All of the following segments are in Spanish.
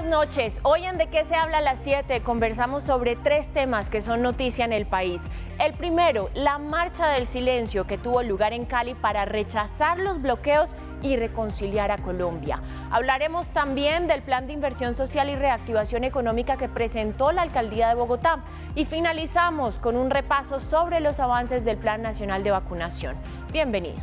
noches. Hoy en ¿De qué se habla a las 7? Conversamos sobre 3 temas que son noticia en el país. El primero, la marcha del silencio que tuvo lugar en Cali para rechazar los bloqueos y reconciliar a Colombia. Hablaremos también del plan de inversión social y reactivación económica que presentó la alcaldía de Bogotá. Y finalizamos con un repaso sobre los avances del Plan Nacional de Vacunación. Bienvenidos.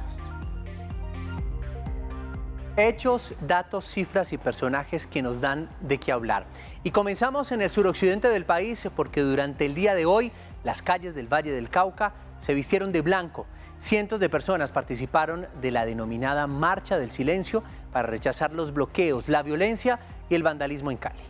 Hechos, datos, cifras y personajes que nos dan de qué hablar. Y comenzamos en el suroccidente del país porque durante el día de hoy las calles del Valle del Cauca se vistieron de blanco. Cientos de personas participaron de la denominada Marcha del Silencio para rechazar los bloqueos, la violencia y el vandalismo en Cali.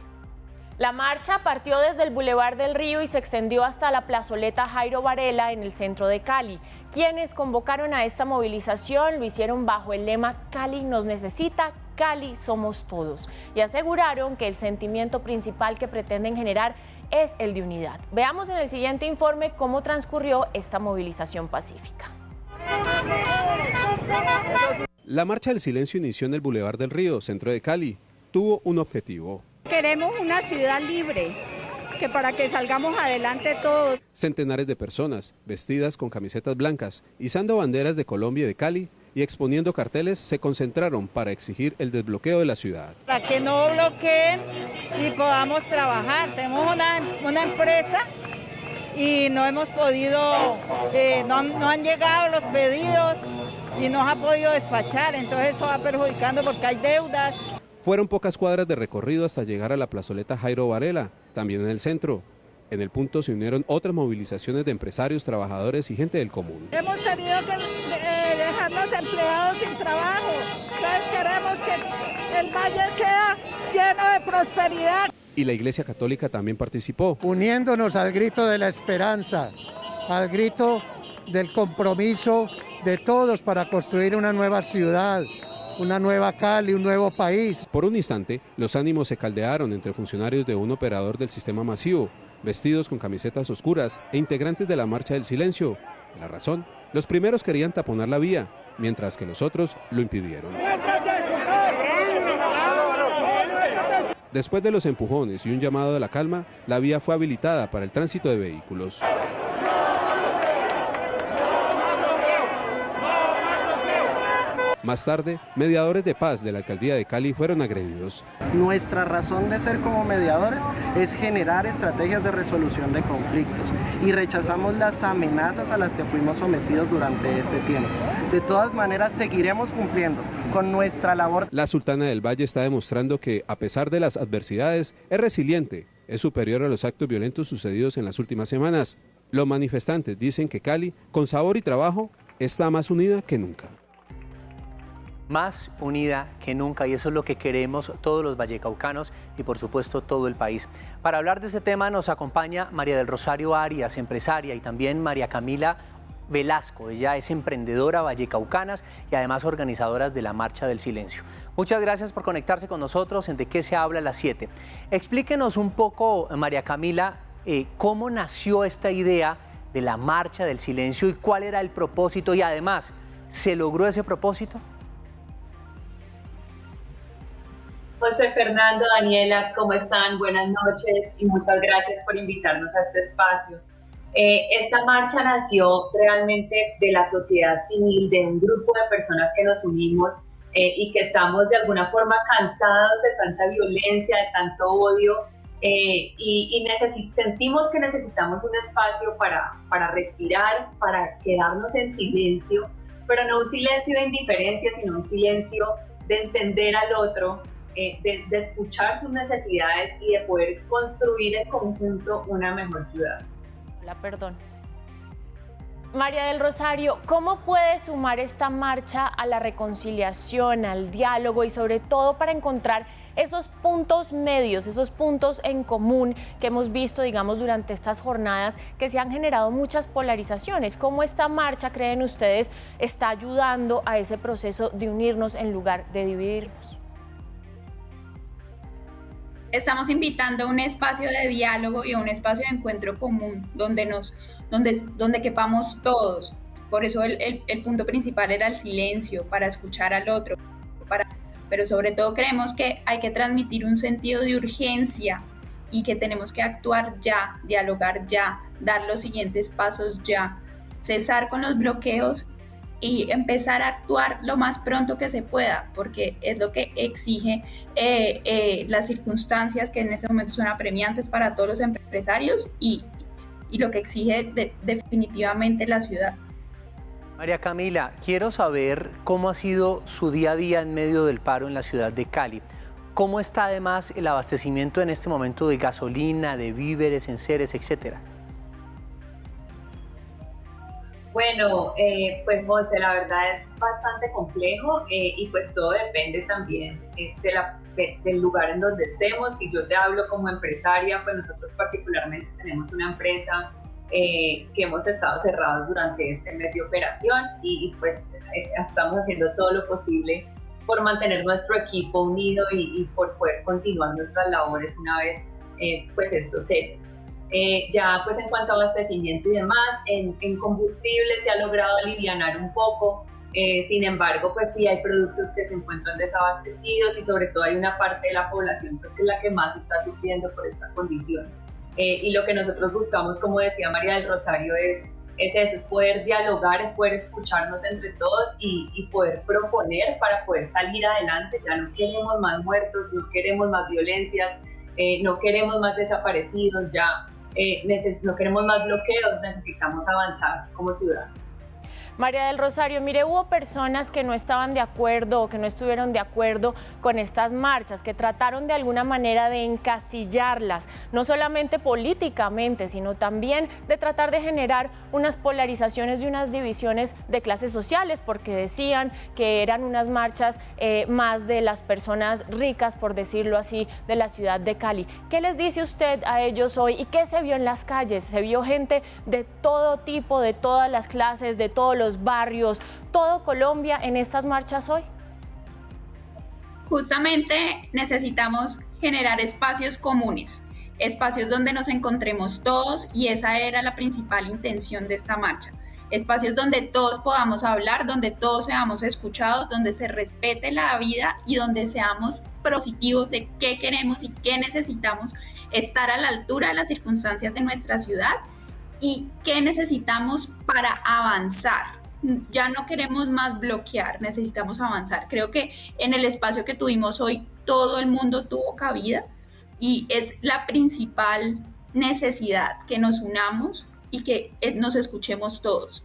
La marcha partió desde el Boulevard del Río y se extendió hasta la plazoleta Jairo Varela en el centro de Cali. Quienes convocaron a esta movilización lo hicieron bajo el lema Cali nos necesita, Cali somos todos, y aseguraron que el sentimiento principal que pretenden generar es el de unidad. Veamos en el siguiente informe cómo transcurrió esta movilización pacífica. La Marcha del Silencio inició en el Boulevard del Río, centro de Cali. Tuvo un objetivo. Queremos una ciudad libre, que para que salgamos adelante todos. Centenares de personas, vestidas con camisetas blancas, izando banderas de Colombia y de Cali y exponiendo carteles, se concentraron para exigir el desbloqueo de la ciudad. Para que no bloqueen y podamos trabajar. Tenemos una empresa y no hemos podido, no han llegado los pedidos y no ha podido despachar, entonces eso va perjudicando porque hay deudas. Fueron pocas cuadras de recorrido hasta llegar a la plazoleta Jairo Varela, también en el centro. En el punto se unieron otras movilizaciones de empresarios, trabajadores y gente del común. Hemos tenido que dejar los empleados sin trabajo. Entonces queremos que el valle sea lleno de prosperidad. Y la Iglesia Católica también participó. Uniéndonos al grito de la esperanza, al grito del compromiso de todos para construir una nueva ciudad, una nueva Cali, un nuevo país. Por un instante, los ánimos se caldearon entre funcionarios de un operador del sistema masivo, vestidos con camisetas oscuras e integrantes de la Marcha del Silencio. La razón, los primeros querían taponar la vía, mientras que los otros lo impidieron. Después de los empujones y un llamado a la calma, la vía fue habilitada para el tránsito de vehículos. Más tarde, mediadores de paz de la alcaldía de Cali fueron agredidos. Nuestra razón de ser como mediadores es generar estrategias de resolución de conflictos y rechazamos las amenazas a las que fuimos sometidos durante este tiempo. De todas maneras, seguiremos cumpliendo con nuestra labor. La Sultana del Valle está demostrando que, a pesar de las adversidades, es resiliente, es superior a los actos violentos sucedidos en las últimas semanas. Los manifestantes dicen que Cali, con sabor y trabajo, está más unida que nunca. Más unida que nunca, y eso es lo que queremos todos los vallecaucanos y por supuesto todo el país. Para hablar de este tema nos acompaña María del Rosario Arias, empresaria, y también María Camila Velasco. Ella es emprendedora vallecaucanas y además organizadoras de la Marcha del Silencio. Muchas gracias por conectarse con nosotros en ¿De qué se habla a las 7? Explíquenos un poco, María Camila, cómo nació esta idea de la Marcha del Silencio y cuál era el propósito, y además, ¿se logró ese propósito? José Fernando, Daniela, ¿cómo están? Buenas noches y muchas gracias por invitarnos a este espacio. Esta marcha nació realmente de la sociedad civil, de un grupo de personas que nos unimos y que estamos de alguna forma cansados de tanta violencia, de tanto odio y sentimos que necesitamos un espacio para respirar, para quedarnos en silencio, pero no un silencio de indiferencia, sino un silencio de entender al otro, de escuchar sus necesidades y de poder construir en conjunto una mejor ciudad. Perdón. María del Rosario, ¿cómo puede sumar esta marcha a la reconciliación, al diálogo y sobre todo para encontrar esos puntos medios, esos puntos en común que hemos visto, digamos, durante estas jornadas que se han generado muchas polarizaciones? ¿Cómo esta marcha, creen ustedes, está ayudando a ese proceso de unirnos en lugar de dividirnos? Estamos invitando a un espacio de diálogo y a un espacio de encuentro común donde quepamos todos. Por eso el punto principal era el silencio, para escuchar al otro, pero sobre todo creemos que hay que transmitir un sentido de urgencia y que tenemos que actuar ya, dialogar ya, dar los siguientes pasos ya, cesar con los bloqueos y empezar a actuar lo más pronto que se pueda, porque es lo que exige las circunstancias que en este momento son apremiantes para todos los empresarios y lo que exige definitivamente la ciudad. María Camila, quiero saber cómo ha sido su día a día en medio del paro en la ciudad de Cali. ¿Cómo está además el abastecimiento en este momento de gasolina, de víveres, enseres, etcétera? Bueno, pues José, la verdad es bastante complejo y pues todo depende también del lugar en donde estemos. Si yo te hablo como empresaria, pues nosotros particularmente tenemos una empresa que hemos estado cerrados durante este mes de operación y pues estamos haciendo todo lo posible por mantener nuestro equipo unido y por poder continuar nuestras labores una vez pues esto cese. Ya pues en cuanto a abastecimiento y demás, en combustible se ha logrado alivianar un poco, sin embargo pues sí hay productos que se encuentran desabastecidos y sobre todo hay una parte de la población pues, que es la que más está sufriendo por esta condición. Y lo que nosotros buscamos, como decía María del Rosario, es eso, es poder dialogar, es poder escucharnos entre todos y poder proponer para poder salir adelante. Ya no queremos más muertos, no queremos más violencias, no queremos más desaparecidos, ya no queremos más bloqueos, necesitamos avanzar como ciudad. María del Rosario, mire, hubo personas que no estaban de acuerdo o que no estuvieron de acuerdo con estas marchas, que trataron de alguna manera de encasillarlas, no solamente políticamente, sino también de tratar de generar unas polarizaciones y unas divisiones de clases sociales, porque decían que eran unas marchas más de las personas ricas, por decirlo así, de la ciudad de Cali. ¿Qué les dice usted a ellos hoy y qué se vio en las calles? ¿Se vio gente de todo tipo, de todas las clases, de todos los barrios, todo Colombia en estas marchas hoy? Justamente necesitamos generar espacios comunes, espacios donde nos encontremos todos y esa era la principal intención de esta marcha. Espacios donde todos podamos hablar, donde todos seamos escuchados, donde se respete la vida y donde seamos positivos de qué queremos y qué necesitamos, estar a la altura de las circunstancias de nuestra ciudad y qué necesitamos para avanzar. Ya no queremos más bloquear, necesitamos avanzar. Creo que en el espacio que tuvimos hoy todo el mundo tuvo cabida y es la principal necesidad, que nos unamos y que nos escuchemos todos.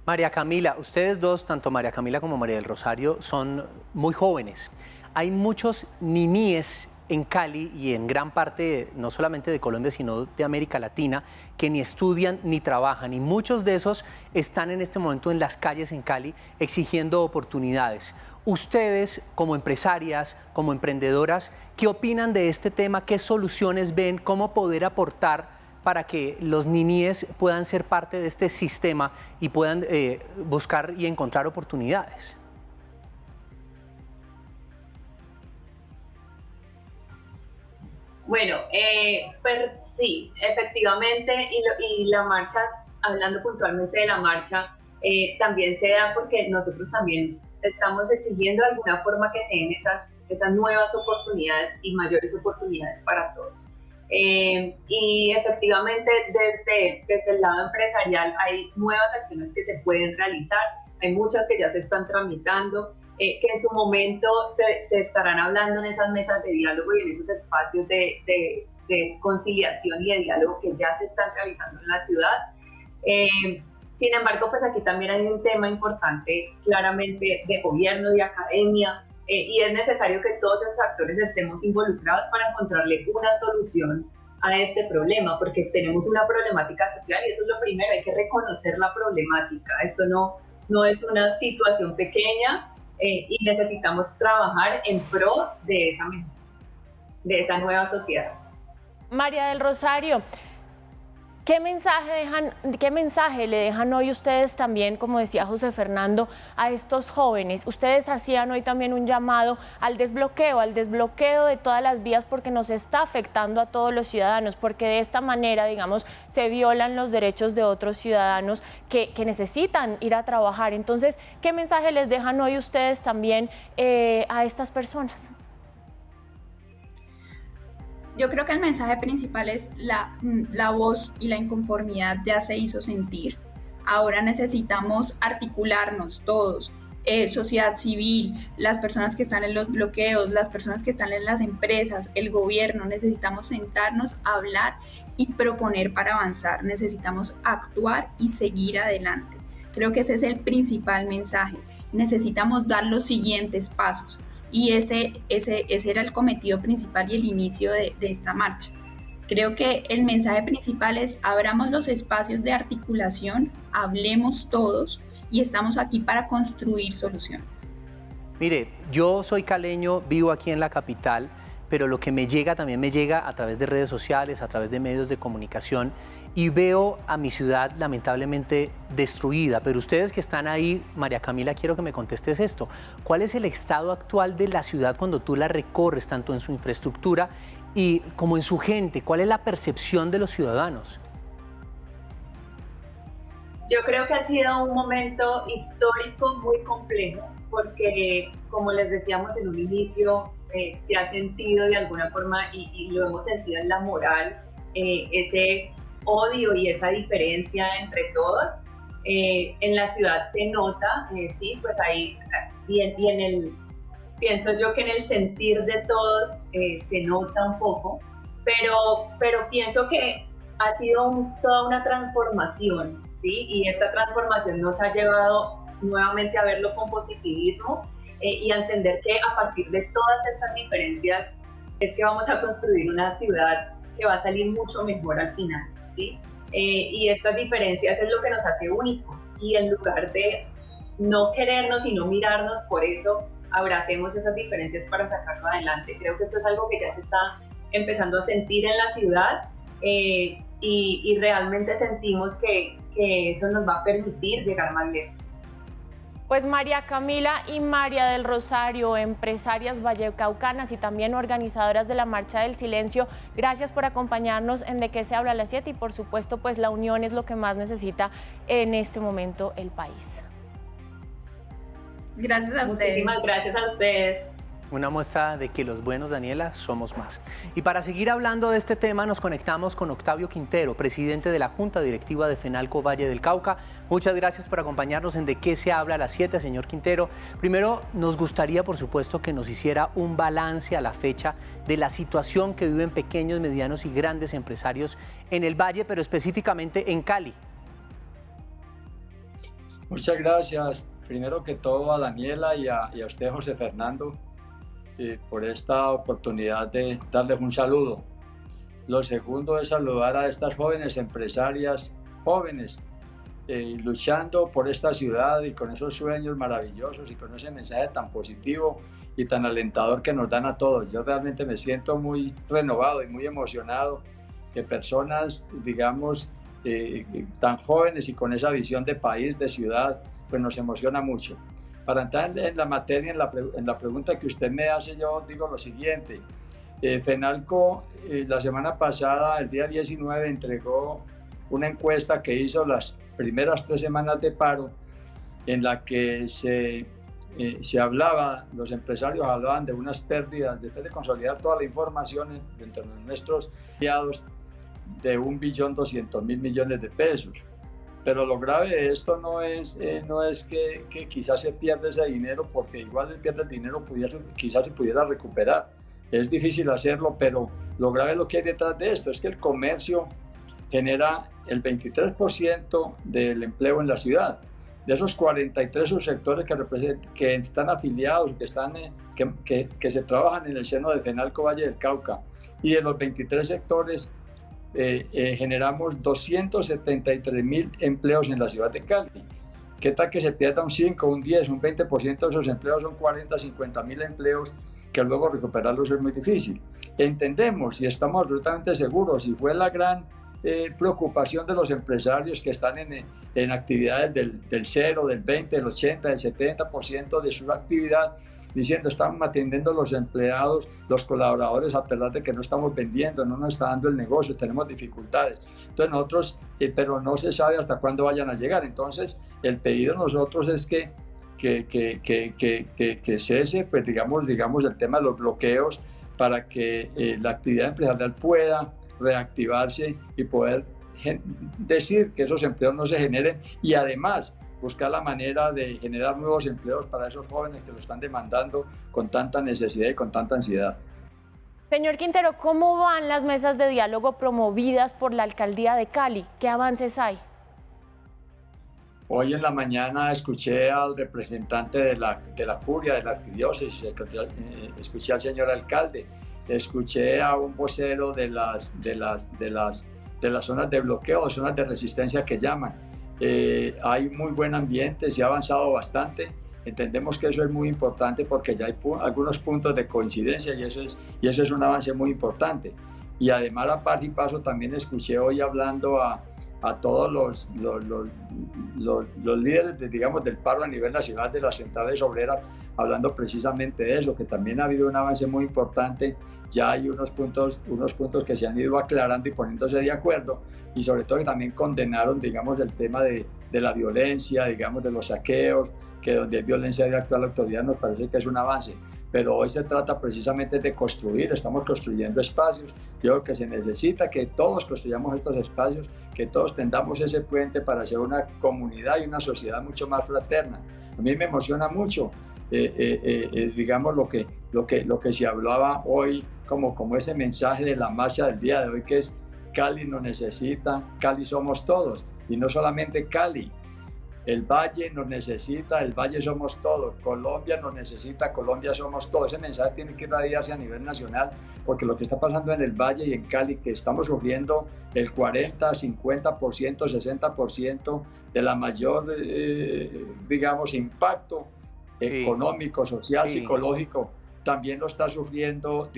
María Camila, ustedes dos, tanto María Camila como María del Rosario, son muy jóvenes. Hay muchos niñes en Cali y en gran parte, no solamente de Colombia, sino de América Latina, que ni estudian ni trabajan. Y muchos de esos están en este momento en las calles en Cali exigiendo oportunidades. Ustedes, como empresarias, como emprendedoras, ¿qué opinan de este tema? ¿Qué soluciones ven? ¿Cómo poder aportar para que los niñes puedan ser parte de este sistema y puedan buscar y encontrar oportunidades? Bueno, pues sí, efectivamente, y la marcha, hablando puntualmente de la marcha, también se da porque nosotros también estamos exigiendo de alguna forma que se den esas nuevas oportunidades y mayores oportunidades para todos. Y efectivamente desde el lado empresarial hay nuevas acciones que se pueden realizar, hay muchas que ya se están tramitando, que en su momento se estarán hablando en esas mesas de diálogo y en esos espacios de conciliación y de diálogo que ya se están realizando en la ciudad. Sin embargo, pues aquí también hay un tema importante claramente de gobierno, de academia, y es necesario que todos esos actores estemos involucrados para encontrarle una solución a este problema, porque tenemos una problemática social y eso es lo primero, hay que reconocer la problemática. Eso no es una situación pequeña, y necesitamos trabajar en pro de esa nueva sociedad. María del Rosario, ¿Qué mensaje le dejan hoy ustedes también, como decía José Fernando, a estos jóvenes? Ustedes hacían hoy también un llamado al desbloqueo de todas las vías, porque nos está afectando a todos los ciudadanos, porque de esta manera, digamos, se violan los derechos de otros ciudadanos que necesitan ir a trabajar. Entonces, ¿qué mensaje les dejan hoy ustedes también a estas personas? Yo creo que el mensaje principal es la voz y la inconformidad ya se hizo sentir. Ahora necesitamos articularnos todos, sociedad civil, las personas que están en los bloqueos, las personas que están en las empresas, el gobierno. Necesitamos sentarnos, hablar y proponer para avanzar. Necesitamos actuar y seguir adelante. Creo que ese es el principal mensaje. Necesitamos dar los siguientes pasos. Y ese era el cometido principal y el inicio de esta marcha. Creo que el mensaje principal es: abramos los espacios de articulación, hablemos todos y estamos aquí para construir soluciones. Mire, yo soy caleño, vivo aquí en la capital, pero lo que me llega también me llega a través de redes sociales, a través de medios de comunicación, y veo a mi ciudad lamentablemente destruida. Pero ustedes que están ahí, María Camila, quiero que me contestes esto. ¿Cuál es el estado actual de la ciudad cuando tú la recorres, tanto en su infraestructura y como en su gente? ¿Cuál es la percepción de los ciudadanos? Yo creo que ha sido un momento histórico muy complejo, porque como les decíamos en un inicio, se ha sentido de alguna forma, y lo hemos sentido en la moral, ese odio y esa diferencia entre todos. En la ciudad se nota, sí, pues ahí, pienso yo que en el sentir de todos se nota un poco, pero pienso que ha sido toda una transformación, ¿sí? Y esta transformación nos ha llevado nuevamente a verlo con positivismo y a entender que a partir de todas estas diferencias es que vamos a construir una ciudad que va a salir mucho mejor al final, ¿sí? Y estas diferencias es lo que nos hace únicos, y en lugar de no querernos y no mirarnos por eso, abracemos esas diferencias para sacarlo adelante. Creo que esto es algo que ya se está empezando a sentir en la ciudad, y realmente sentimos que eso nos va a permitir llegar más lejos. Pues María Camila y María del Rosario, empresarias vallecaucanas y también organizadoras de la Marcha del Silencio, gracias por acompañarnos en De qué se habla a las 7, y por supuesto pues la unión es lo que más necesita en este momento el país. Gracias a ustedes. Muchísimas gracias a ustedes. Una muestra de que los buenos, Daniela, somos más. Y para seguir hablando de este tema nos conectamos con Octavio Quintero, presidente de la Junta Directiva de FENALCO Valle del Cauca. Muchas gracias por acompañarnos en De qué se habla a las 7, señor Quintero. Primero, nos gustaría, por supuesto, que nos hiciera un balance a la fecha de la situación que viven pequeños, medianos y grandes empresarios en el Valle, pero específicamente en Cali. Muchas gracias. Primero que todo a Daniela y a usted, José Fernando, por esta oportunidad de darles un saludo. Lo segundo es saludar a estas jóvenes empresarias, jóvenes, luchando por esta ciudad y con esos sueños maravillosos y con ese mensaje tan positivo y tan alentador que nos dan a todos. Yo realmente me siento muy renovado y muy emocionado que personas, digamos, tan jóvenes y con esa visión de país, de ciudad, pues nos emociona mucho. Para entrar en la materia, en la pregunta que usted me hace, yo digo lo siguiente. FENALCO la semana pasada, el día 19, entregó una encuesta que hizo las primeras 3 semanas de paro, en la que se hablaba, los empresarios hablaban de unas pérdidas, después de consolidar toda la información dentro de nuestros aliados, de 1.200.000 millones de pesos. Pero lo grave de esto no es que quizás se pierda ese dinero, porque igual se pierde el dinero, quizás se pudiera recuperar. Es difícil hacerlo, pero lo grave es lo que hay detrás de esto, es que el comercio genera el 23% del empleo en la ciudad. De esos 43 subsectores que están afiliados, que se trabajan en el seno de FENALCO Valle del Cauca, y de los 23 sectores, generamos 273.000 empleos en la ciudad de Cali. ¿Qué tal que se pierda un 5, un 10, un 20% de esos empleos? Son 40, 50.000 empleos que luego recuperarlos es muy difícil. Entendemos y estamos absolutamente seguros, y fue la gran preocupación de los empresarios que están en actividades del 0, del 20, del 80, del 70% de su actividad, diciendo estamos atendiendo a los empleados, los colaboradores, a pesar de que no estamos vendiendo, no nos está dando el negocio, tenemos dificultades. Entonces nosotros, pero no se sabe hasta cuándo vayan a llegar. Entonces el pedido de nosotros es que cese, pues digamos el tema de los bloqueos para que la actividad empresarial pueda reactivarse y poder decir que esos empleos no se generen y además buscar la manera de generar nuevos empleos para esos jóvenes que lo están demandando con tanta necesidad y con tanta ansiedad. Señor Quintero, ¿cómo van las mesas de diálogo promovidas por la Alcaldía de Cali? ¿Qué avances hay? Hoy en la mañana escuché al representante de la curia, de la arquidiócesis, escuché al señor alcalde, escuché a un vocero de las zonas de bloqueo, zonas de resistencia que llaman. Hay muy buen ambiente, se ha avanzado bastante. Entendemos que eso es muy importante porque ya hay algunos puntos de coincidencia y eso es un avance muy importante. Y además, a par y paso, también escuché hoy hablando a todos los líderes del paro a nivel nacional de las centrales obreras, hablando precisamente de eso, que también ha habido un avance muy importante. Ya hay unos puntos que se han ido aclarando y poniéndose de acuerdo, y sobre todo que también condenaron, el tema de la violencia, de los saqueos, que donde hay violencia debe actuar la autoridad, nos parece que es un avance. Pero hoy se trata precisamente de construir, estamos construyendo espacios. Yo creo que se necesita que todos construyamos estos espacios, que todos tendamos ese puente para hacer una comunidad y una sociedad mucho más fraterna. A mí me emociona mucho, lo que se hablaba hoy, como ese mensaje de la marcha del día de hoy, que es Cali nos necesita, Cali somos todos, y no solamente Cali. El Valle nos necesita, el Valle somos todos. Colombia nos necesita, Colombia somos todos. Ese mensaje tiene que irradiarse a nivel nacional, porque lo que está pasando en el Valle y en Cali, que estamos sufriendo el 40, 50%, 60% de la mayor, impacto económico, social, psicológico, también lo está sufriendo,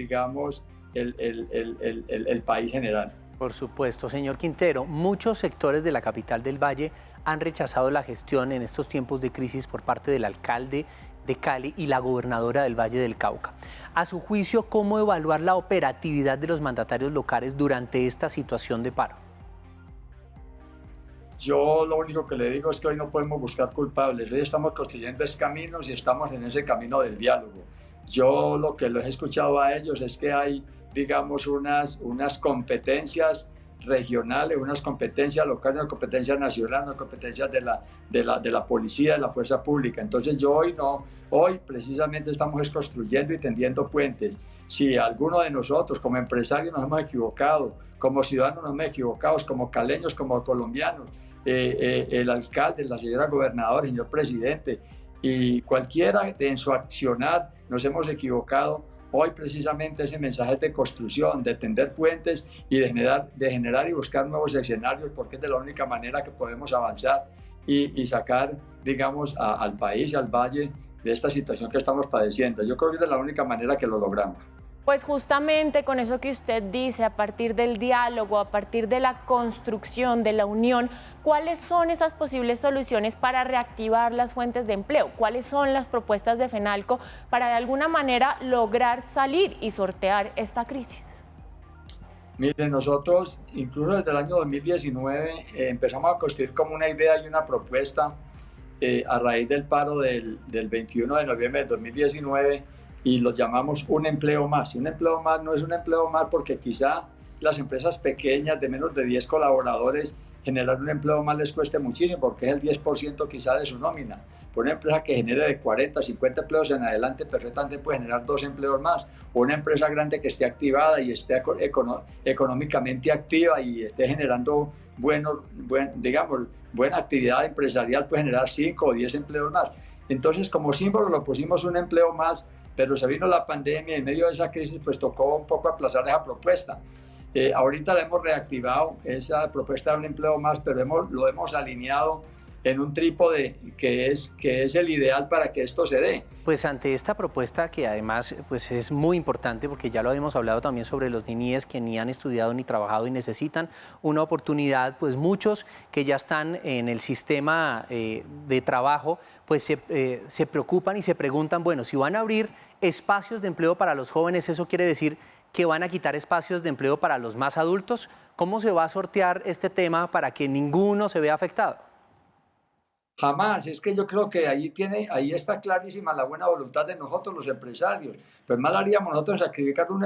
el país general. Por supuesto, señor Quintero, muchos sectores de la capital del Valle han rechazado la gestión en estos tiempos de crisis por parte del alcalde de Cali y la gobernadora del Valle del Cauca. A su juicio, ¿cómo evaluar la operatividad de los mandatarios locales durante esta situación de paro? Yo lo único que le digo es que hoy no podemos buscar culpables, hoy estamos construyendo caminos y estamos en ese camino del diálogo. Yo lo que les he escuchado a ellos es que hay, unas competencias regionales, unas competencias locales, unas competencias nacionales, unas competencias de la policía, de la fuerza pública. Entonces hoy precisamente estamos construyendo y tendiendo puentes. Si alguno de nosotros como empresarios nos hemos equivocado, como ciudadanos nos hemos equivocado, como caleños, como colombianos, el alcalde, la señora gobernadora, el señor presidente y cualquiera en su accionar nos hemos equivocado. Hoy precisamente ese mensaje de construcción, de tender puentes y de generar y buscar nuevos escenarios, porque es de la única manera que podemos avanzar y sacar, al país y al valle de esta situación que estamos padeciendo. Yo creo que es de la única manera que lo logramos. Pues justamente con eso que usted dice, a partir del diálogo, a partir de la construcción, de la unión, ¿cuáles son esas posibles soluciones para reactivar las fuentes de empleo? ¿Cuáles son las propuestas de FENALCO para de alguna manera lograr salir y sortear esta crisis? Miren, nosotros incluso desde el año 2019 empezamos a construir como una idea y una propuesta a raíz del paro del 21 de noviembre de 2019, y lo llamamos un empleo más. Y un empleo más no es un empleo más porque quizá las empresas pequeñas de menos de 10 colaboradores generar un empleo más les cueste muchísimo, porque es el 10% quizá de su nómina. Por una empresa que genere de 40, 50 empleos en adelante, perfectamente puede generar 2 empleos más. O una empresa grande que esté activada y esté económicamente activa y esté generando buena actividad empresarial, puede generar 5 o 10 empleos más. Entonces, como símbolo lo pusimos un empleo más, pero se vino la pandemia y en medio de esa crisis pues tocó un poco aplazar esa propuesta. Ahorita la hemos reactivado, esa propuesta de un empleo más, pero lo hemos alineado en un trípode que es el ideal para que esto se dé. Pues ante esta propuesta, que además pues es muy importante, porque ya lo habíamos hablado también sobre los niños que ni han estudiado ni trabajado y necesitan una oportunidad, pues muchos que ya están en el sistema de trabajo, pues se preocupan y se preguntan, bueno, si van a abrir espacios de empleo para los jóvenes, ¿eso quiere decir que van a quitar espacios de empleo para los más adultos? ¿Cómo se va a sortear este tema para que ninguno se vea afectado? Jamás, es que yo creo que ahí está clarísima la buena voluntad de nosotros los empresarios. Pues mal haríamos nosotros sacrificar un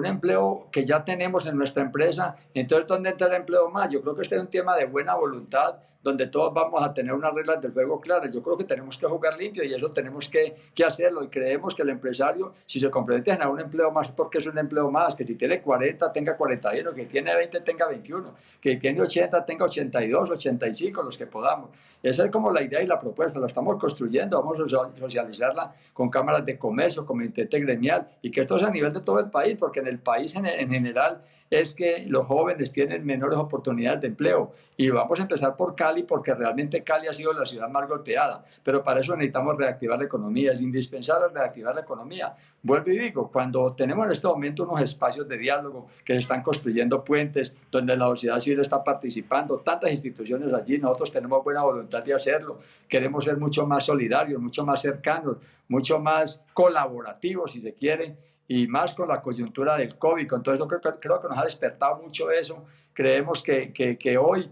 empleo que ya tenemos en nuestra empresa. Entonces, ¿dónde entra el empleo más? Yo creo que este es un tema de buena voluntad, donde todos vamos a tener unas reglas del juego claras. Yo creo que tenemos que jugar limpio y eso tenemos que hacerlo. Y creemos que el empresario, si se compromete a generar un empleo más, porque es un empleo más, que si tiene 40, tenga 41, que tiene 20, tenga 21, que tiene 80, tenga 82, 85, los que podamos. Esa es como la idea y la propuesta, la estamos construyendo, vamos a socializarla con cámaras de comercio, comité gremial, y que esto es a nivel de todo el país, porque en el país en general es que los jóvenes tienen menores oportunidades de empleo. Y vamos a empezar por Cali, porque realmente Cali ha sido la ciudad más golpeada. Pero para eso necesitamos reactivar la economía. Es indispensable reactivar la economía. Vuelvo y digo, cuando tenemos en este momento unos espacios de diálogo que se están construyendo puentes, donde la sociedad civil está participando, tantas instituciones allí, nosotros tenemos buena voluntad de hacerlo. Queremos ser mucho más solidarios, mucho más cercanos, mucho más colaborativos, si se quiere, y más con la coyuntura del COVID. Entonces yo creo que nos ha despertado mucho eso. Creemos que hoy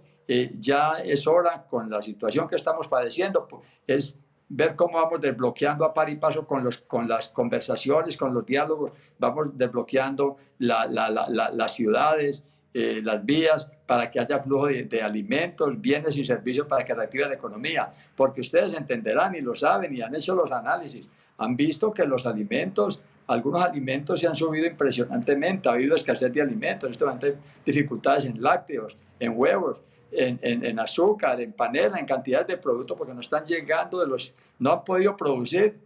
ya es hora, con la situación que estamos padeciendo, es ver cómo vamos desbloqueando a par y paso con las conversaciones, con los diálogos, vamos desbloqueando las ciudades, las vías, para que haya flujo de alimentos, bienes y servicios, para que reactive la economía. Porque ustedes entenderán y lo saben y han hecho los análisis, han visto que los alimentos, algunos alimentos se han subido impresionantemente, ha habido escasez de alimentos, esto hay dificultades en lácteos, en huevos, en azúcar, en panela, en cantidades de productos, porque no están llegando, no han podido producir,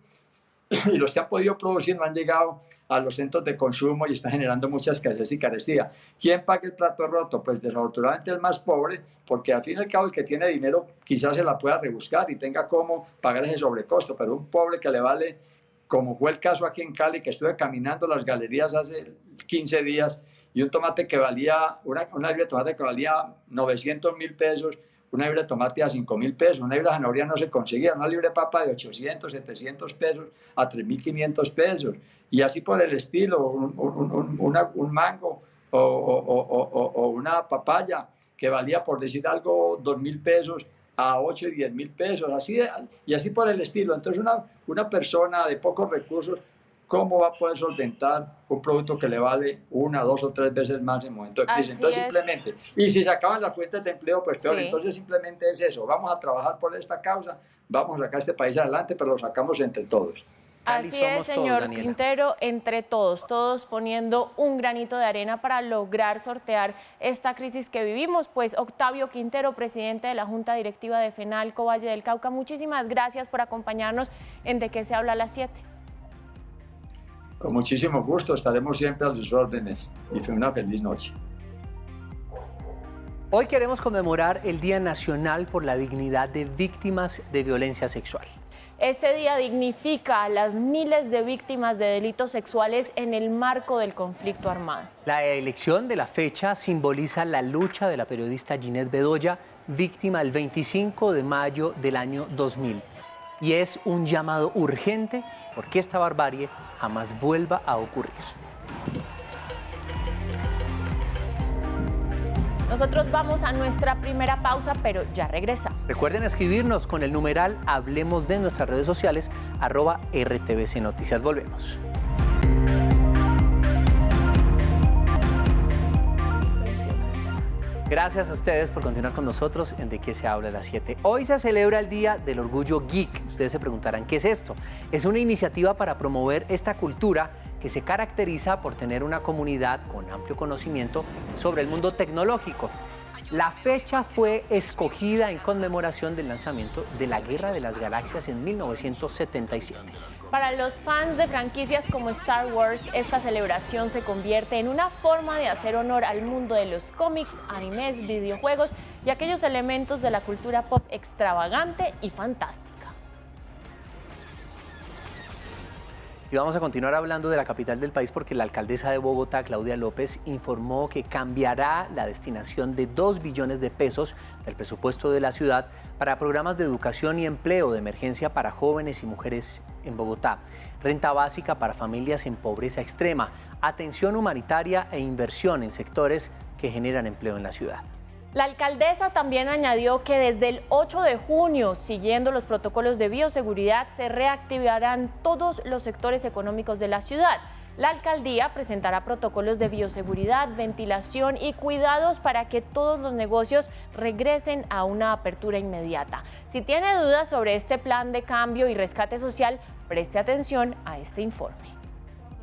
y los que han podido producir no han llegado a los centros de consumo y está generando mucha escasez y carestía. ¿Quién paga el plato roto? Pues desafortunadamente el más pobre, porque al fin y al cabo el que tiene dinero quizás se la pueda rebuscar y tenga cómo pagar ese sobrecosto, pero un pobre que le vale, como fue el caso aquí en Cali, que estuve caminando las galerías hace 15 días, y un tomate que valía, una libra de tomate que valía 900.000 pesos, una libra de tomate a 5.000 pesos, una libra de zanahoria no se conseguía, una libra de papa de 800, 700 pesos a 3.500 pesos, y así por el estilo, un mango o una papaya que valía, por decir algo, 2.000 pesos a 8 y 10.000 pesos, y así por el estilo. Entonces una persona de pocos recursos, ¿cómo va a poder solventar un producto que le vale 1, 2 o 3 veces más en momento de crisis? Entonces simplemente, y si se acaban las fuentes de empleo, pues peor. Sí. Entonces simplemente es eso, vamos a trabajar por esta causa, vamos a sacar este país adelante, pero lo sacamos entre todos. Así es, señor Quintero, entre todos poniendo un granito de arena para lograr sortear esta crisis que vivimos. Pues Octavio Quintero, presidente de la Junta Directiva de FENALCO Valle del Cauca, muchísimas gracias por acompañarnos en De Qué se habla a las 7. Con muchísimo gusto, estaremos siempre a sus órdenes y una feliz noche. Hoy queremos conmemorar el Día Nacional por la Dignidad de Víctimas de Violencia Sexual. Este día dignifica a las miles de víctimas de delitos sexuales en el marco del conflicto armado. La elección de la fecha simboliza la lucha de la periodista Ginette Bedoya, víctima el 25 de mayo del año 2000. Y es un llamado urgente porque esta barbarie jamás vuelva a ocurrir. Nosotros vamos a nuestra primera pausa, pero ya regresamos. Recuerden escribirnos con el numeral Hablemos de nuestras redes sociales, @RTVC Noticias. Volvemos. Gracias a ustedes por continuar con nosotros en De Qué se habla a las 7. Hoy se celebra el Día del Orgullo Geek. Ustedes se preguntarán, ¿qué es esto? Es una iniciativa para promover esta cultura que se caracteriza por tener una comunidad con amplio conocimiento sobre el mundo tecnológico. La fecha fue escogida en conmemoración del lanzamiento de la Guerra de las Galaxias en 1977. Para los fans de franquicias como Star Wars, esta celebración se convierte en una forma de hacer honor al mundo de los cómics, animes, videojuegos y aquellos elementos de la cultura pop extravagante y fantástica. Y vamos a continuar hablando de la capital del país porque la alcaldesa de Bogotá, Claudia López, informó que cambiará la destinación de 2 billones de pesos del presupuesto de la ciudad para programas de educación y empleo de emergencia para jóvenes y mujeres en Bogotá, renta básica para familias en pobreza extrema, atención humanitaria e inversión en sectores que generan empleo en la ciudad. La alcaldesa también añadió que desde el 8 de junio, siguiendo los protocolos de bioseguridad, se reactivarán todos los sectores económicos de la ciudad. La alcaldía presentará protocolos de bioseguridad, ventilación y cuidados para que todos los negocios regresen a una apertura inmediata. Si tiene dudas sobre este plan de cambio y rescate social, preste atención a este informe.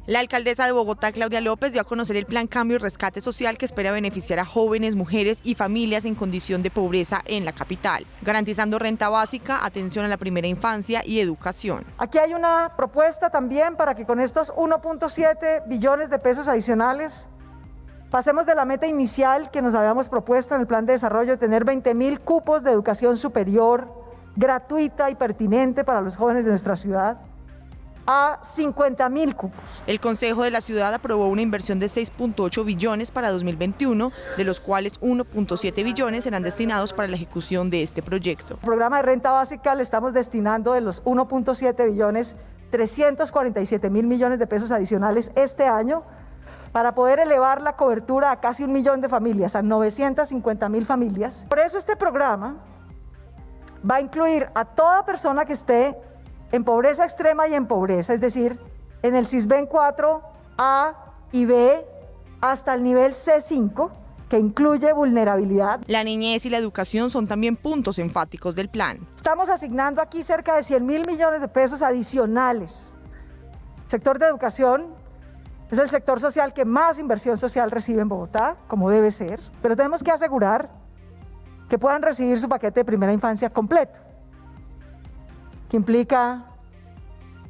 La alcaldesa de Bogotá, Claudia López, dio a conocer el plan Cambio y Rescate Social que espera beneficiar a jóvenes, mujeres y familias en condición de pobreza en la capital, garantizando renta básica, atención a la primera infancia y educación. Aquí hay una propuesta también para que con estos 1.7 billones de pesos adicionales pasemos de la meta inicial que nos habíamos propuesto en el plan de desarrollo de tener 20.000 cupos de educación superior gratuita y pertinente para los jóvenes de nuestra ciudad, a 50.000 cupos. El Consejo de la Ciudad aprobó una inversión de 6.8 billones para 2021, de los cuales 1.7 billones serán destinados para la ejecución de este proyecto. El programa de renta básica le estamos destinando de los 1.7 billones, 347.000 millones de pesos adicionales este año para poder elevar la cobertura a casi 1 millón de familias, a 950.000 familias. Por eso este programa va a incluir a toda persona que esté en pobreza extrema y en pobreza, es decir, en el Sisbén 4, A y B, hasta el nivel C5, que incluye vulnerabilidad. La niñez y la educación son también puntos enfáticos del plan. Estamos asignando aquí cerca de 100.000 millones de pesos adicionales. El sector de educación es el sector social que más inversión social recibe en Bogotá, como debe ser, pero tenemos que asegurar que puedan recibir su paquete de primera infancia completo, que implica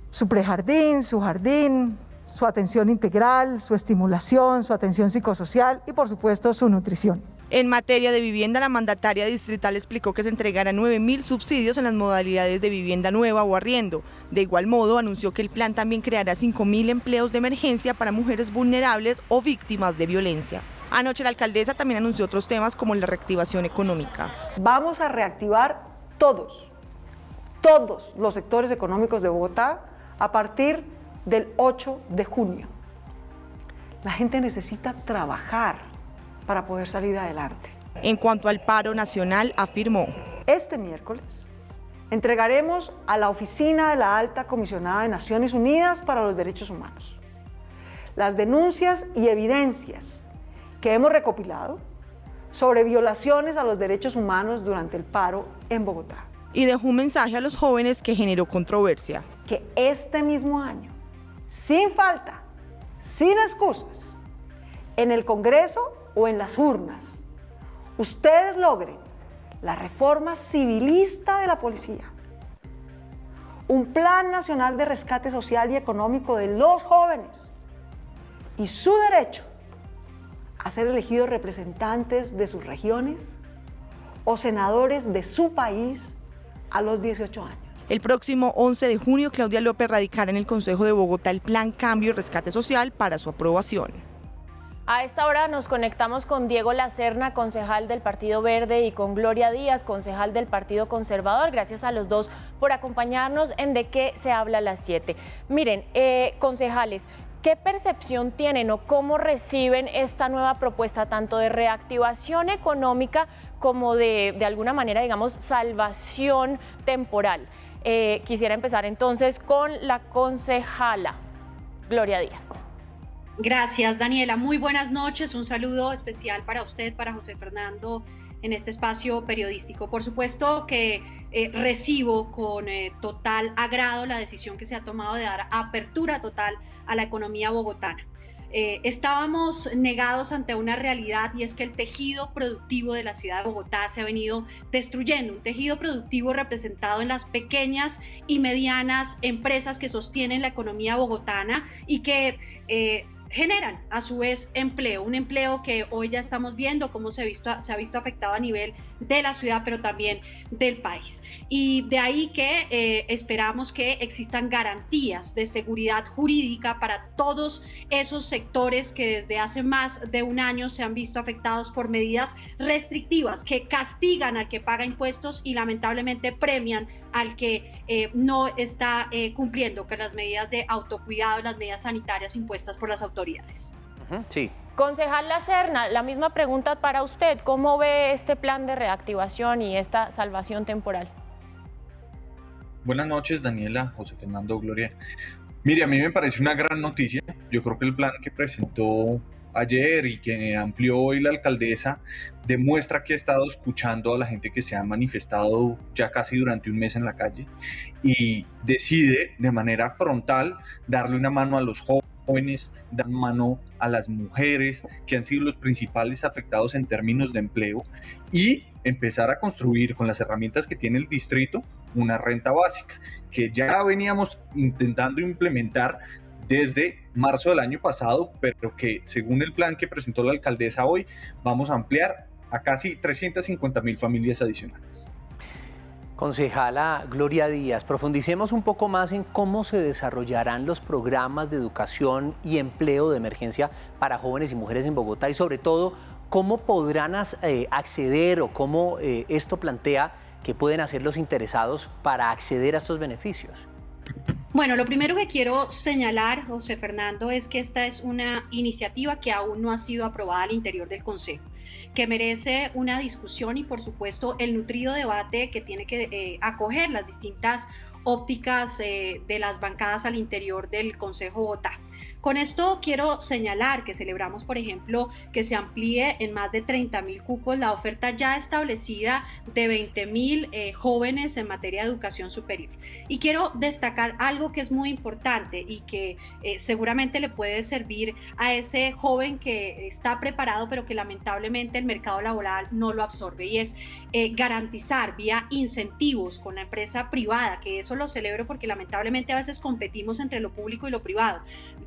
su prejardín, su jardín, su atención integral, su estimulación, su atención psicosocial y, por supuesto, su nutrición. En materia de vivienda, la mandataria distrital explicó que se entregarán 9.000 subsidios en las modalidades de vivienda nueva o arriendo. De igual modo, anunció que el plan también creará 5.000 empleos de emergencia para mujeres vulnerables o víctimas de violencia. Anoche la alcaldesa también anunció otros temas como la reactivación económica. Vamos a reactivar todos los sectores económicos de Bogotá a partir del 8 de junio. La gente necesita trabajar para poder salir adelante. En cuanto al paro nacional, afirmó: este miércoles entregaremos a la Oficina de la Alta Comisionada de Naciones Unidas para los Derechos Humanos las denuncias y evidencias que hemos recopilado sobre violaciones a los derechos humanos durante el paro en Bogotá. Y dejó un mensaje a los jóvenes que generó controversia. Que este mismo año, sin falta, sin excusas, en el Congreso o en las urnas, ustedes logren la reforma civilista de la policía, un plan nacional de rescate social y económico de los jóvenes y su derecho a ser elegidos representantes de sus regiones o senadores de su país a los 18 años. El próximo 11 de junio, Claudia López radicará en el Consejo de Bogotá el Plan Cambio y Rescate Social para su aprobación. A esta hora nos conectamos con Diego Lacerna, concejal del Partido Verde, y con Gloria Díaz, concejal del Partido Conservador. Gracias a los dos por acompañarnos en De qué se habla a las 7. Miren, concejales, ¿qué percepción tienen o cómo reciben esta nueva propuesta tanto de reactivación económica como de alguna manera, digamos, salvación temporal? Quisiera empezar entonces con la concejala Gloria Díaz. Gracias, Daniela. Muy buenas noches. Un saludo especial para usted, para José Fernando, en este espacio periodístico. Por supuesto que recibo con total agrado la decisión que se ha tomado de dar apertura total a la economía bogotana. estábamos negados ante una realidad, y es que el tejido productivo de la ciudad de Bogotá se ha venido destruyendo, un tejido productivo representado en las pequeñas y medianas empresas que sostienen la economía bogotana y que generan a su vez empleo, un empleo que hoy ya estamos viendo cómo se ha visto afectado a nivel de la ciudad, pero también del país. Y de ahí que esperamos que existan garantías de seguridad jurídica para todos esos sectores que desde hace más de un año se han visto afectados por medidas restrictivas que castigan al que paga impuestos y lamentablemente premian al que no está cumpliendo con las medidas de autocuidado, las medidas sanitarias impuestas por las autoridades. Sí. Concejal La Serna, la misma pregunta para usted. ¿Cómo ve este plan de reactivación y esta salvación temporal? Buenas noches, Daniela, José Fernando, Gloria. Mire, a mí me parece una gran noticia. Yo creo que el plan que presentó ayer y que amplió hoy la alcaldesa demuestra que ha estado escuchando a la gente que se ha manifestado ya casi durante un mes en la calle y decide de manera frontal darle una mano a los jóvenes, dar mano a las mujeres que han sido los principales afectados en términos de empleo y empezar a construir con las herramientas que tiene el distrito una renta básica que ya veníamos intentando implementar desde marzo del año pasado, pero que según el plan que presentó la alcaldesa hoy, vamos a ampliar a casi 350.000 familias adicionales. Concejala Gloria Díaz, profundicemos un poco más en cómo se desarrollarán los programas de educación y empleo de emergencia para jóvenes y mujeres en Bogotá y sobre todo, cómo podrán acceder o cómo esto plantea que pueden hacer los interesados para acceder a estos beneficios. Bueno, lo primero que quiero señalar, José Fernando, es que esta es una iniciativa que aún no ha sido aprobada al interior del Consejo, que merece una discusión y, por supuesto, el nutrido debate que tiene que acoger las distintas ópticas de las bancadas al interior del Consejo Bogotá. Con esto quiero señalar que celebramos, por ejemplo, que se amplíe en más de 30.000 cupos la oferta ya establecida de 20.000 jóvenes en materia de educación superior. Y quiero destacar algo que es muy importante y que seguramente le puede servir a ese joven que está preparado, pero que lamentablemente el mercado laboral no lo absorbe, y es garantizar vía incentivos con la empresa privada, que eso lo celebro porque lamentablemente a veces competimos entre lo público y lo privado.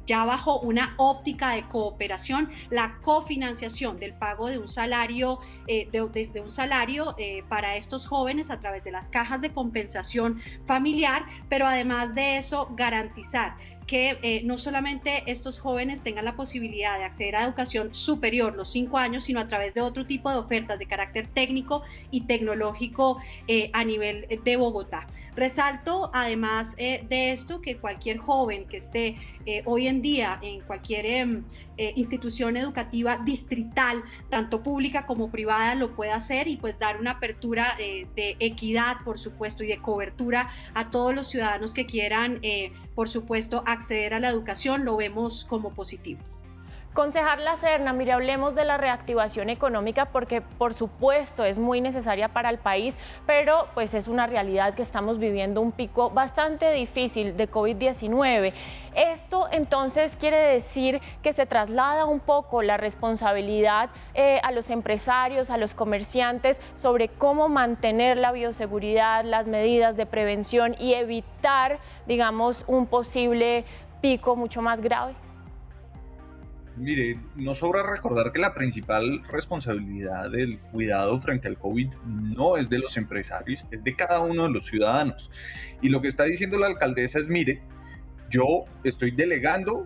Ya bajo una óptica de cooperación, la cofinanciación del pago de un salario, desde un salario para estos jóvenes a través de las cajas de compensación familiar, pero además de eso garantizar que no solamente estos jóvenes tengan la posibilidad de acceder a educación superior los 5 años, sino a través de otro tipo de ofertas de carácter técnico y tecnológico a nivel de Bogotá. Resalto además de esto que cualquier joven que esté hoy en día en cualquier institución educativa distrital, tanto pública como privada, lo puede hacer y pues dar una apertura de equidad, por supuesto, y de cobertura a todos los ciudadanos que quieran, por supuesto, acceder a la educación. Lo vemos como positivo. Concejal La Serna, mire, hablemos de la reactivación económica porque por supuesto es muy necesaria para el país, pero pues es una realidad que estamos viviendo un pico bastante difícil de COVID-19. Esto entonces quiere decir que se traslada un poco la responsabilidad a los empresarios, a los comerciantes sobre cómo mantener la bioseguridad, las medidas de prevención y evitar, digamos, un posible pico mucho más grave. Mire, no sobra recordar que la principal responsabilidad del cuidado frente al COVID no es de los empresarios, es de cada uno de los ciudadanos. Y lo que está diciendo la alcaldesa es, mire, yo estoy delegando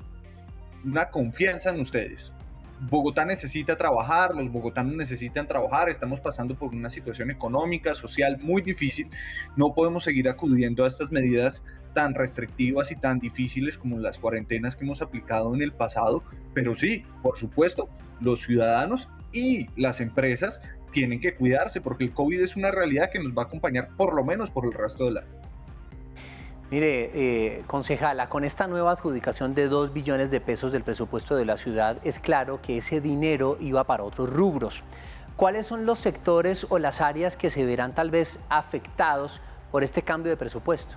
una confianza en ustedes. Bogotá necesita trabajar, los bogotanos necesitan trabajar, estamos pasando por una situación económica, social muy difícil, no podemos seguir acudiendo a estas medidas tan restrictivas y tan difíciles como las cuarentenas que hemos aplicado en el pasado, pero sí, por supuesto, los ciudadanos y las empresas tienen que cuidarse porque el COVID es una realidad que nos va a acompañar por lo menos por el resto del año. Mire, concejala, con esta nueva adjudicación de 2 billones de pesos del presupuesto de la ciudad, es claro que ese dinero iba para otros rubros. ¿Cuáles son los sectores o las áreas que se verán tal vez afectados por este cambio de presupuesto?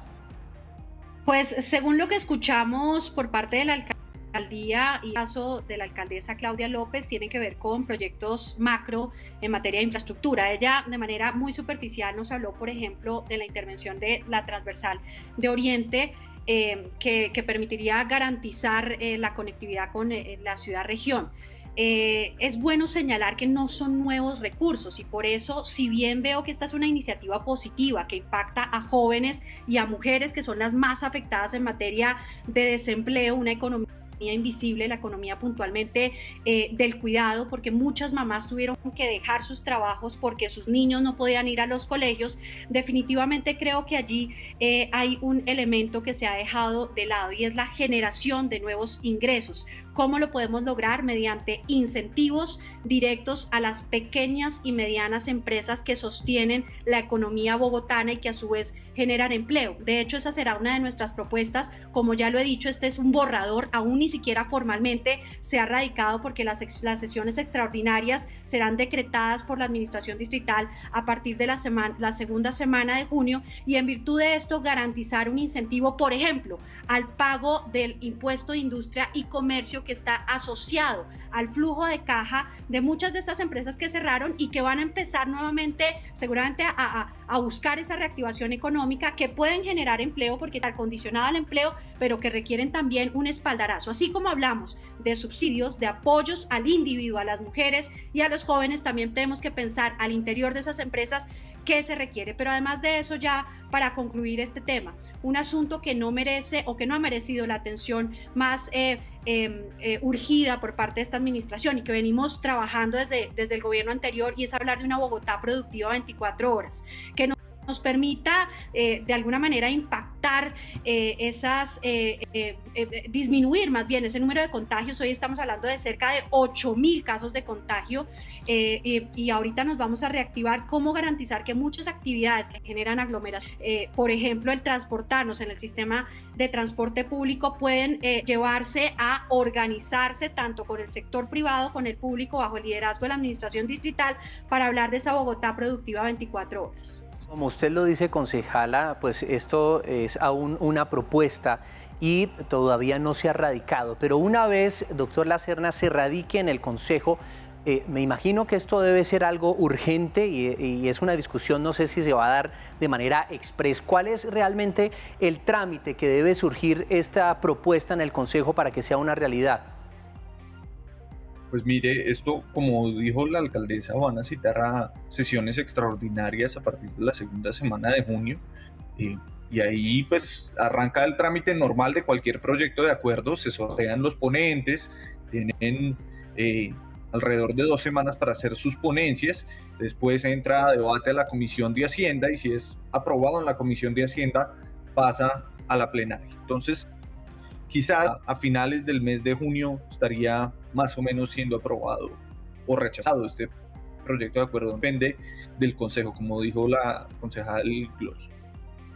Pues según lo que escuchamos por parte de la alcaldía alcaldía y el caso de la alcaldesa Claudia López tienen que ver con proyectos macro en materia de infraestructura. Ella de manera muy superficial nos habló, por ejemplo, de la intervención de la transversal de Oriente, que permitiría garantizar la conectividad con la ciudad-región. Es bueno señalar que no son nuevos recursos y por eso, si bien veo que esta es una iniciativa positiva que impacta a jóvenes y a mujeres que son las más afectadas en materia de desempleo, una economía invisible, la economía puntualmente del cuidado, porque muchas mamás tuvieron que dejar sus trabajos porque sus niños no podían ir a los colegios, definitivamente creo que allí hay un elemento que se ha dejado de lado y es la generación de nuevos ingresos. ¿Cómo lo podemos lograr? Mediante incentivos directos a las pequeñas y medianas empresas que sostienen la economía bogotana y que a su vez generan empleo. De hecho, esa será una de nuestras propuestas. Como ya lo he dicho, este es un borrador, aún ni siquiera formalmente se ha radicado porque las sesiones extraordinarias serán decretadas por la Administración Distrital a partir de la segunda semana de junio y en virtud de esto garantizar un incentivo, por ejemplo, al pago del impuesto de industria y comercio que está asociado al flujo de caja de muchas de estas empresas que cerraron y que van a empezar nuevamente seguramente a buscar esa reactivación económica, que pueden generar empleo porque está condicionado al empleo, pero que requieren también un espaldarazo. Así como hablamos de subsidios, de apoyos al individuo, a las mujeres y a los jóvenes, también tenemos que pensar al interior de esas empresas qué se requiere. Pero además de eso, ya para concluir este tema, un asunto que no merece o que no ha merecido la atención más urgida por parte de esta administración y que venimos trabajando desde el gobierno anterior, y es hablar de una Bogotá productiva 24 horas, que nos permita de alguna manera impactar disminuir más bien ese número de contagios. Hoy estamos hablando de cerca de 8.000 casos de contagio y ahorita nos vamos a reactivar. ¿Cómo garantizar que muchas actividades que generan aglomeración, por ejemplo el transportarnos en el sistema de transporte público, pueden llevarse a organizarse tanto con el sector privado, con el público, bajo el liderazgo de la Administración Distrital, para hablar de esa Bogotá productiva 24 horas? Como usted lo dice, concejala, pues esto es aún una propuesta y todavía no se ha radicado, pero una vez, doctor Lacerna, se radique en el Consejo, me imagino que esto debe ser algo urgente y es una discusión, no sé si se va a dar de manera express. ¿Cuál es realmente el trámite que debe surgir esta propuesta en el Consejo para que sea una realidad? Pues mire, esto, como dijo la alcaldesa, van a citar a sesiones extraordinarias a partir de la segunda semana de junio y ahí pues arranca el trámite normal de cualquier proyecto de acuerdo, se sortean los ponentes, tienen alrededor de 2 semanas para hacer sus ponencias, después entra a debate a la Comisión de Hacienda y si es aprobado en la Comisión de Hacienda pasa a la plenaria. Entonces, quizás a finales del mes de junio estaría más o menos siendo aprobado o rechazado este proyecto de acuerdo. Depende del Consejo, como dijo la concejal Gloria.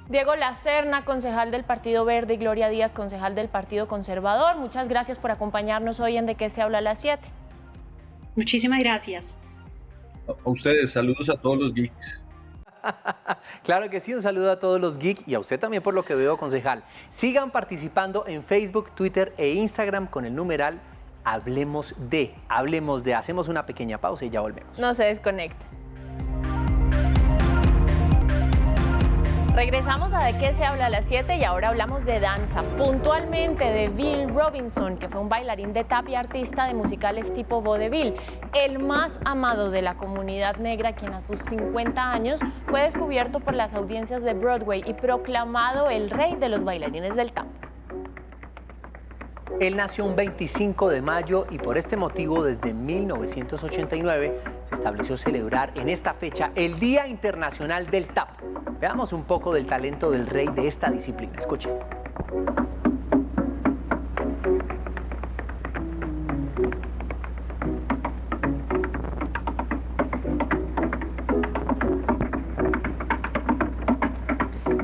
Diego Lacerna, concejal del Partido Verde, y Gloria Díaz, concejal del Partido Conservador. Muchas gracias por acompañarnos hoy en De qué se habla a las 7. Muchísimas gracias. A ustedes, saludos a todos los geeks. Claro que sí, un saludo a todos los geeks y a usted también por lo que veo, concejal. Sigan participando en Facebook, Twitter e Instagram con el numeral Hablemos de. Hacemos una pequeña pausa y ya volvemos. No se desconecte. Regresamos a De qué se habla a las 7 y ahora hablamos de danza, puntualmente de Bill Robinson, que fue un bailarín de tap y artista de musicales tipo vodevil, el más amado de la comunidad negra, quien a sus 50 años fue descubierto por las audiencias de Broadway y proclamado el rey de los bailarines del tap. Él nació un 25 de mayo y por este motivo desde 1989 se estableció celebrar en esta fecha el Día Internacional del Tap. Veamos un poco del talento del rey de esta disciplina. Escuchen.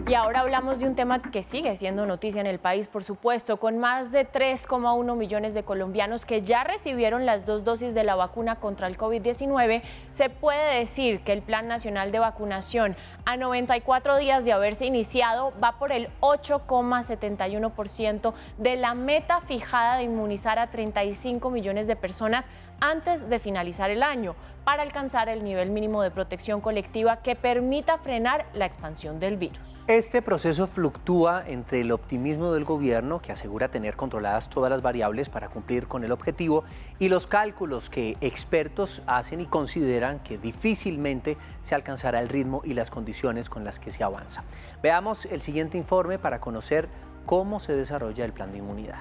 Y ahora hablamos hablamos de un tema que sigue siendo noticia en el país, por supuesto, con más de 3,1 millones de colombianos que ya recibieron las 2 dosis de la vacuna contra el COVID-19, se puede decir que el Plan Nacional de Vacunación, a 94 días de haberse iniciado, va por el 8,71% de la meta fijada de inmunizar a 35 millones de personas antes de finalizar el año, para alcanzar el nivel mínimo de protección colectiva que permita frenar la expansión del virus. Este proceso fluctúa entre el optimismo del gobierno, que asegura tener controladas todas las variables para cumplir con el objetivo, y los cálculos que expertos hacen y consideran que difícilmente se alcanzará el ritmo y las condiciones con las que se avanza. Veamos el siguiente informe para conocer cómo se desarrolla el plan de inmunidad.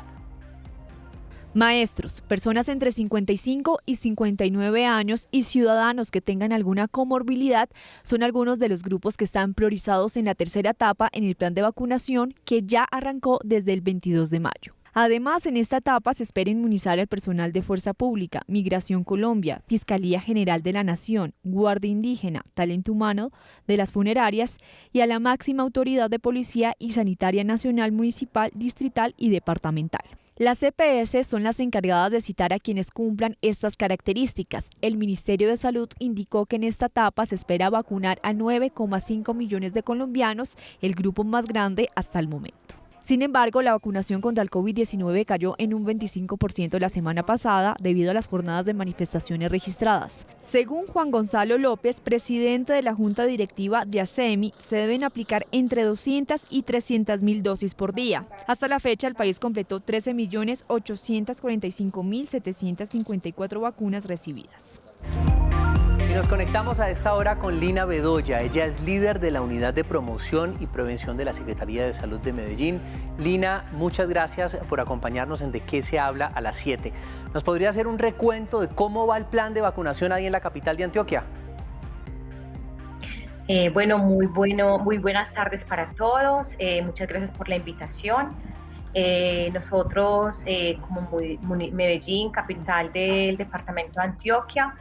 Maestros, personas entre 55 y 59 años y ciudadanos que tengan alguna comorbilidad son algunos de los grupos que están priorizados en la tercera etapa en el plan de vacunación que ya arrancó desde el 22 de mayo. Además, en esta etapa se espera inmunizar al personal de Fuerza Pública, Migración Colombia, Fiscalía General de la Nación, Guardia Indígena, Talento Humano de las funerarias y a la máxima autoridad de Policía y Sanitaria Nacional, Municipal, Distrital y Departamental. Las EPS son las encargadas de citar a quienes cumplan estas características. El Ministerio de Salud indicó que en esta etapa se espera vacunar a 9,5 millones de colombianos, el grupo más grande hasta el momento. Sin embargo, la vacunación contra el COVID-19 cayó en un 25% la semana pasada debido a las jornadas de manifestaciones registradas. Según Juan Gonzalo López, presidente de la Junta Directiva de ASEMI, se deben aplicar entre 200 y 300 mil dosis por día. Hasta la fecha, el país completó 13.845.754 vacunas recibidas. Y nos conectamos a esta hora con Lina Bedoya. Ella es líder de la Unidad de Promoción y Prevención de la Secretaría de Salud de Medellín. Lina, muchas gracias por acompañarnos en De qué se habla a las 7. ¿Nos podría hacer un recuento de cómo va el plan de vacunación ahí en la capital de Antioquia? Muy buenas tardes para todos. Muchas gracias por la invitación. Nosotros, como Medellín, capital del departamento de Antioquia,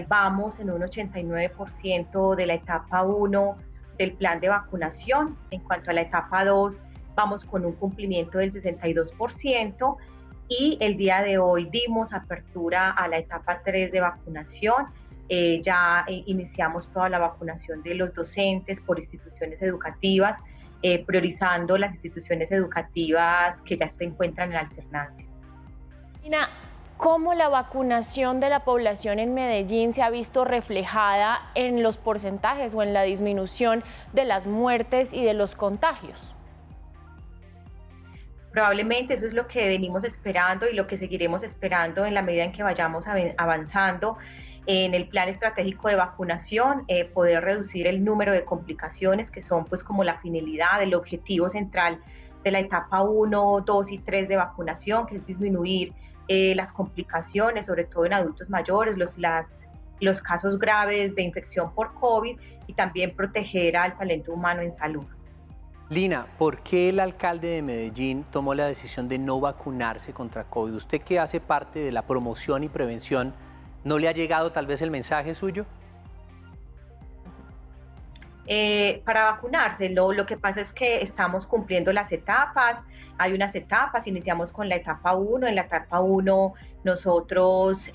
vamos en un 89% de la etapa 1 del plan de vacunación. En cuanto a la etapa 2, vamos con un cumplimiento del 62% y el día de hoy dimos apertura a la etapa 3 de vacunación. Ya iniciamos toda la vacunación de los docentes por instituciones educativas, priorizando las instituciones educativas que ya se encuentran en alternancia. Lina, ¿cómo la vacunación de la población en Medellín se ha visto reflejada en los porcentajes o en la disminución de las muertes y de los contagios? Probablemente eso es lo que venimos esperando y lo que seguiremos esperando en la medida en que vayamos avanzando en el plan estratégico de vacunación, poder reducir el número de complicaciones que son pues como la finalidad, el objetivo central de la etapa 1, 2 y 3 de vacunación, que es disminuir las complicaciones, sobre todo en adultos mayores, los casos graves de infección por COVID y también proteger al talento humano en salud. Lina, ¿por qué el alcalde de Medellín tomó la decisión de no vacunarse contra COVID? Usted que hace parte de la promoción y prevención, ¿no le ha llegado tal vez el mensaje suyo? Para vacunarse, lo que pasa es que estamos cumpliendo las etapas, hay unas etapas, iniciamos con la etapa 1, en la etapa 1 nosotros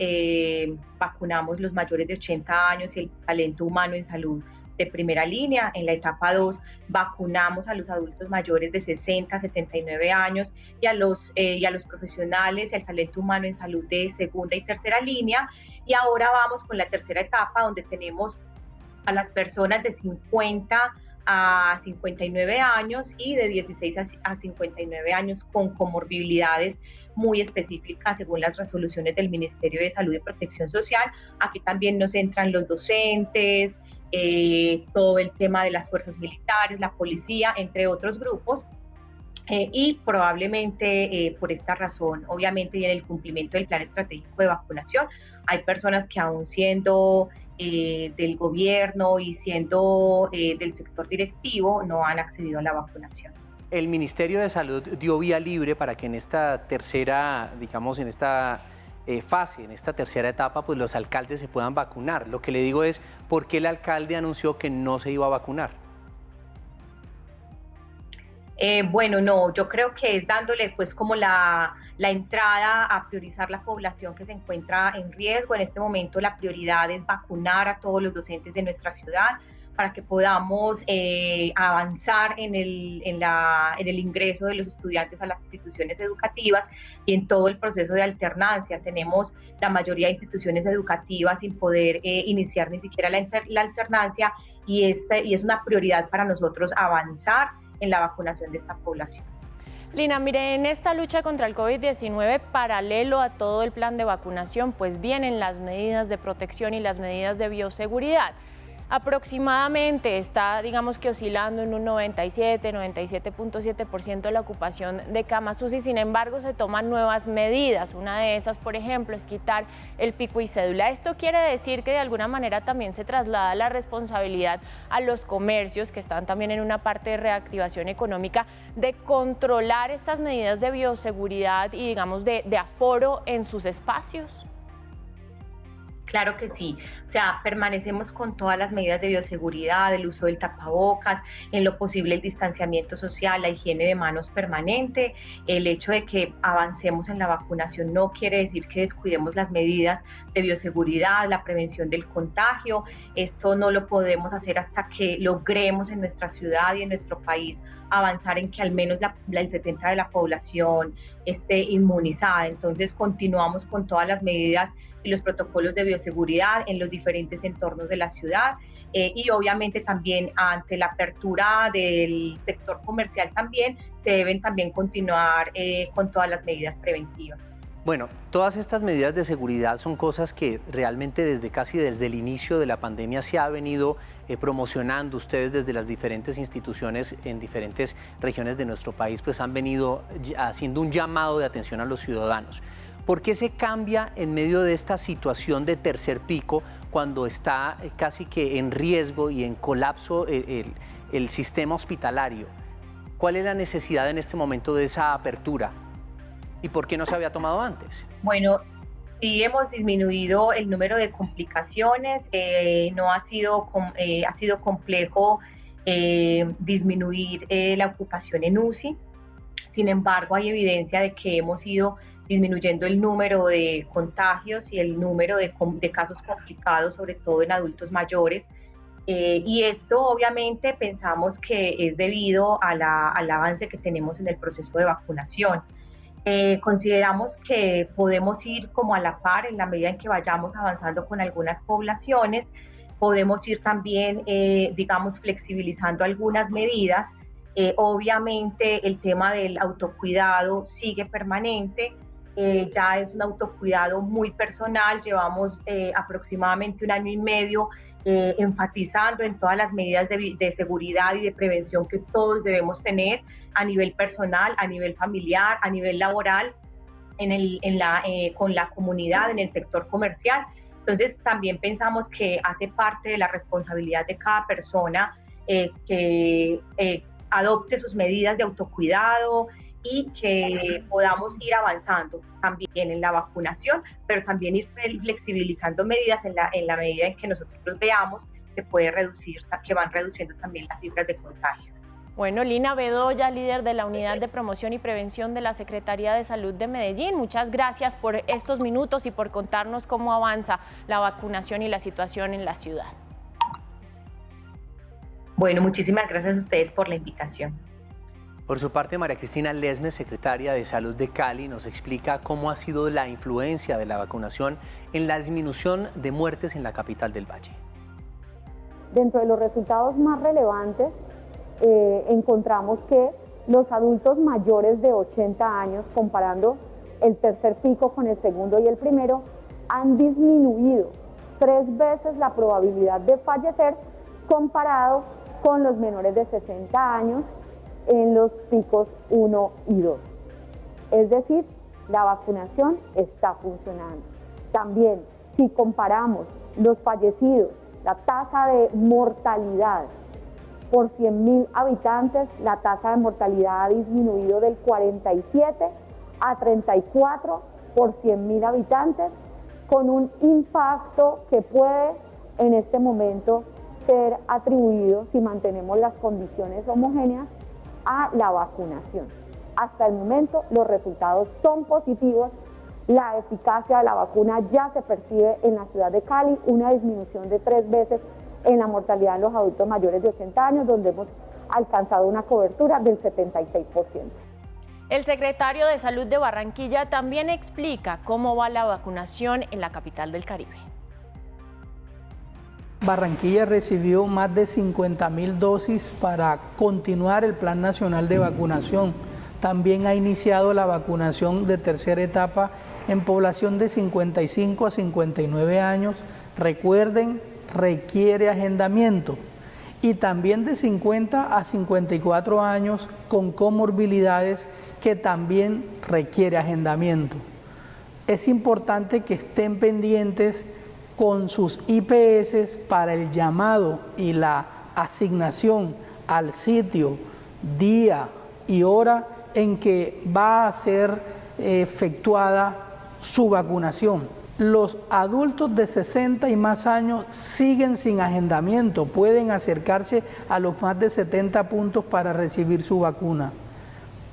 vacunamos los mayores de 80 años y el talento humano en salud de primera línea, en la etapa 2 vacunamos a los adultos mayores de 60 a 79 años y a los profesionales y al talento humano en salud de segunda y tercera línea, y ahora vamos con la tercera etapa donde tenemos a las personas de 50 a 59 años y de 16 a 59 años con comorbilidades muy específicas según las resoluciones del Ministerio de Salud y Protección Social. Aquí también nos entran los docentes, todo el tema de las fuerzas militares, la policía, entre otros grupos. Y probablemente por esta razón, obviamente, y en el cumplimiento del plan estratégico de vacunación, hay personas que aún siendo del gobierno y siendo del sector directivo no han accedido a la vacunación. El Ministerio de Salud dio vía libre para que en esta tercera, digamos, en esta fase, en esta tercera etapa, pues los alcaldes se puedan vacunar. Lo que le digo es, ¿por qué el alcalde anunció que no se iba a vacunar? Bueno, no, yo creo que es dándole pues como la entrada a priorizar la población que se encuentra en riesgo. En este momento la prioridad es vacunar a todos los docentes de nuestra ciudad para que podamos avanzar en el ingreso de los estudiantes a las instituciones educativas y en todo el proceso de alternancia. Tenemos la mayoría de instituciones educativas sin poder iniciar ni siquiera la alternancia y es una prioridad para nosotros avanzar en la vacunación de esta población. Lina, mire, en esta lucha contra el COVID-19, paralelo a todo el plan de vacunación, pues vienen las medidas de protección y las medidas de bioseguridad. Aproximadamente está, digamos que oscilando en un 97.7% la ocupación de camas UCI, sin embargo se toman nuevas medidas. Una de esas, por ejemplo, es quitar el pico y cédula. Esto quiere decir que de alguna manera también se traslada la responsabilidad a los comercios, que están también en una parte de reactivación económica, de controlar estas medidas de bioseguridad y, digamos, de aforo en sus espacios. Claro que sí, o sea, permanecemos con todas las medidas de bioseguridad, el uso del tapabocas, en lo posible el distanciamiento social, la higiene de manos permanente. El hecho de que avancemos en la vacunación no quiere decir que descuidemos las medidas de bioseguridad, la prevención del contagio. Esto no lo podemos hacer hasta que logremos en nuestra ciudad y en nuestro país avanzar en que al menos el 70% de la población esté inmunizada. Entonces continuamos con todas las medidas y los protocolos de bioseguridad en los diferentes entornos de la ciudad y obviamente también ante la apertura del sector comercial también se deben también continuar con todas las medidas preventivas. Bueno, todas estas medidas de seguridad son cosas que realmente casi desde el inicio de la pandemia se ha venido promocionando. Ustedes desde las diferentes instituciones en diferentes regiones de nuestro país pues han venido haciendo un llamado de atención a los ciudadanos. ¿Por qué se cambia en medio de esta situación de tercer pico cuando está casi que en riesgo y en colapso el sistema hospitalario? ¿Cuál es la necesidad en este momento de esa apertura? ¿Y por qué no se había tomado antes? Bueno, sí hemos disminuido el número de complicaciones, ha sido complejo disminuir la ocupación en UCI. Sin embargo, hay evidencia de que hemos ido disminuyendo el número de contagios y el número de casos complicados, sobre todo en adultos mayores. Y esto obviamente pensamos que es debido al avance que tenemos en el proceso de vacunación. Consideramos que podemos ir como a la par en la medida en que vayamos avanzando con algunas poblaciones, podemos ir también, digamos, flexibilizando algunas medidas. Obviamente el tema del autocuidado sigue permanente, ya es un autocuidado muy personal, llevamos aproximadamente 1 año y medio enfatizando en todas las medidas de seguridad y de prevención que todos debemos tener a nivel personal, a nivel familiar, a nivel laboral, con la comunidad, en el sector comercial. Entonces también pensamos que hace parte de la responsabilidad de cada persona que adopte sus medidas de autocuidado y que podamos ir avanzando también en la vacunación, pero también ir flexibilizando medidas en la medida en que nosotros veamos que van reduciendo también las cifras de contagio. Bueno, Lina Bedoya, líder de la Unidad de Promoción y Prevención de la Secretaría de Salud de Medellín, muchas gracias por estos minutos y por contarnos cómo avanza la vacunación y la situación en la ciudad. Bueno, muchísimas gracias a ustedes por la invitación. Por su parte, María Cristina Lesmes, secretaria de Salud de Cali, nos explica cómo ha sido la influencia de la vacunación en la disminución de muertes en la capital del Valle. Dentro de los resultados más relevantes, encontramos que los adultos mayores de 80 años, comparando el tercer pico con el segundo y el primero, han disminuido 3 veces la probabilidad de fallecer comparado con los menores de 60 años en los picos 1 y 2. Es decir, la vacunación está funcionando. También, si comparamos los fallecidos, la tasa de mortalidad por 100.000 habitantes, la tasa de mortalidad ha disminuido del 47 a 34 por 100.000 habitantes, con un impacto que puede en este momento ser atribuido, si mantenemos las condiciones homogéneas, a la vacunación. Hasta el momento los resultados son positivos, la eficacia de la vacuna ya se percibe en la ciudad de Cali, una disminución de 3 veces en la mortalidad en los adultos mayores de 80 años, donde hemos alcanzado una cobertura del 76%. El secretario de Salud de Barranquilla también explica cómo va la vacunación en la capital del Caribe. Barranquilla recibió más de 50.000 dosis para continuar el Plan Nacional de Vacunación. También ha iniciado la vacunación de tercera etapa en población de 55 a 59 años. Recuerden, requiere agendamiento. Y también de 50 a 54 años con comorbilidades que también requiere agendamiento. Es importante que estén pendientes con sus IPS para el llamado y la asignación al sitio, día y hora en que va a ser efectuada su vacunación. Los adultos de 60 y más años siguen sin agendamiento, pueden acercarse a los más de 70 puntos para recibir su vacuna.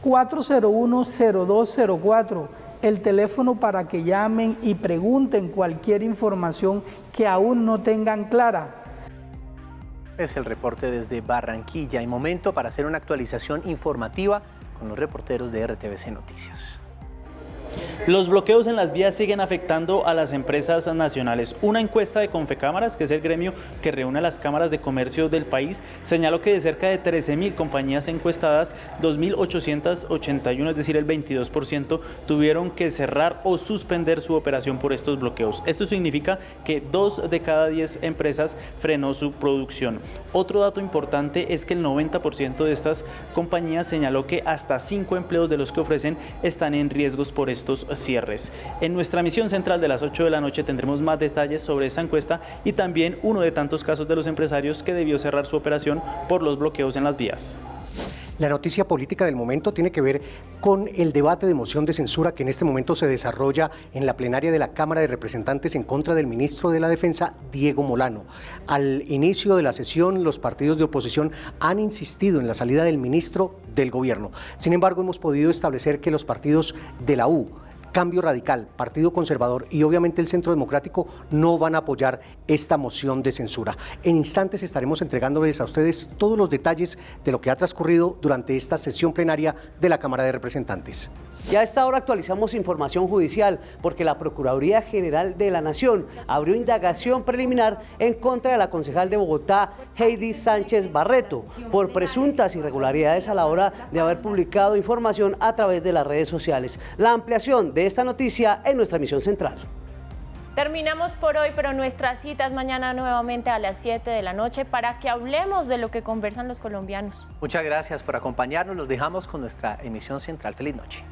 401-0204, el teléfono para que llamen y pregunten cualquier información que aún no tengan clara. Es el reporte desde Barranquilla y momento para hacer una actualización informativa con los reporteros de RTVC Noticias. Los bloqueos en las vías siguen afectando a las empresas nacionales. Una encuesta de Confecámaras, que es el gremio que reúne a las cámaras de comercio del país, señaló que de cerca de 13.000 compañías encuestadas, 2.881, es decir, el 22%, tuvieron que cerrar o suspender su operación por estos bloqueos. Esto significa que 2 de cada 10 empresas frenó su producción. Otro dato importante es que el 90% de estas compañías señaló que hasta 5 empleos de los que ofrecen están en riesgos por estos cierres. En nuestra emisión central de las 8 de la noche tendremos más detalles sobre esta encuesta y también uno de tantos casos de los empresarios que debió cerrar su operación por los bloqueos en las vías. La noticia política del momento tiene que ver con el debate de moción de censura que en este momento se desarrolla en la plenaria de la Cámara de Representantes en contra del ministro de la Defensa, Diego Molano. Al inicio de la sesión, los partidos de oposición han insistido en la salida del ministro del gobierno. Sin embargo, hemos podido establecer que los partidos de la U, Cambio Radical, Partido Conservador y obviamente el Centro Democrático no van a apoyar esta moción de censura. En instantes estaremos entregándoles a ustedes todos los detalles de lo que ha transcurrido durante esta sesión plenaria de la Cámara de Representantes. Ya a esta hora actualizamos información judicial porque la Procuraduría General de la Nación abrió indagación preliminar en contra de la concejal de Bogotá, Heidi Sánchez Barreto, por presuntas irregularidades a la hora de haber publicado información a través de las redes sociales. La ampliación de esta noticia en nuestra emisión central. Terminamos por hoy, pero nuestra cita es mañana nuevamente a las 7 de la noche para que hablemos de lo que conversan los colombianos. Muchas gracias por acompañarnos. Los dejamos con nuestra emisión central. Feliz noche.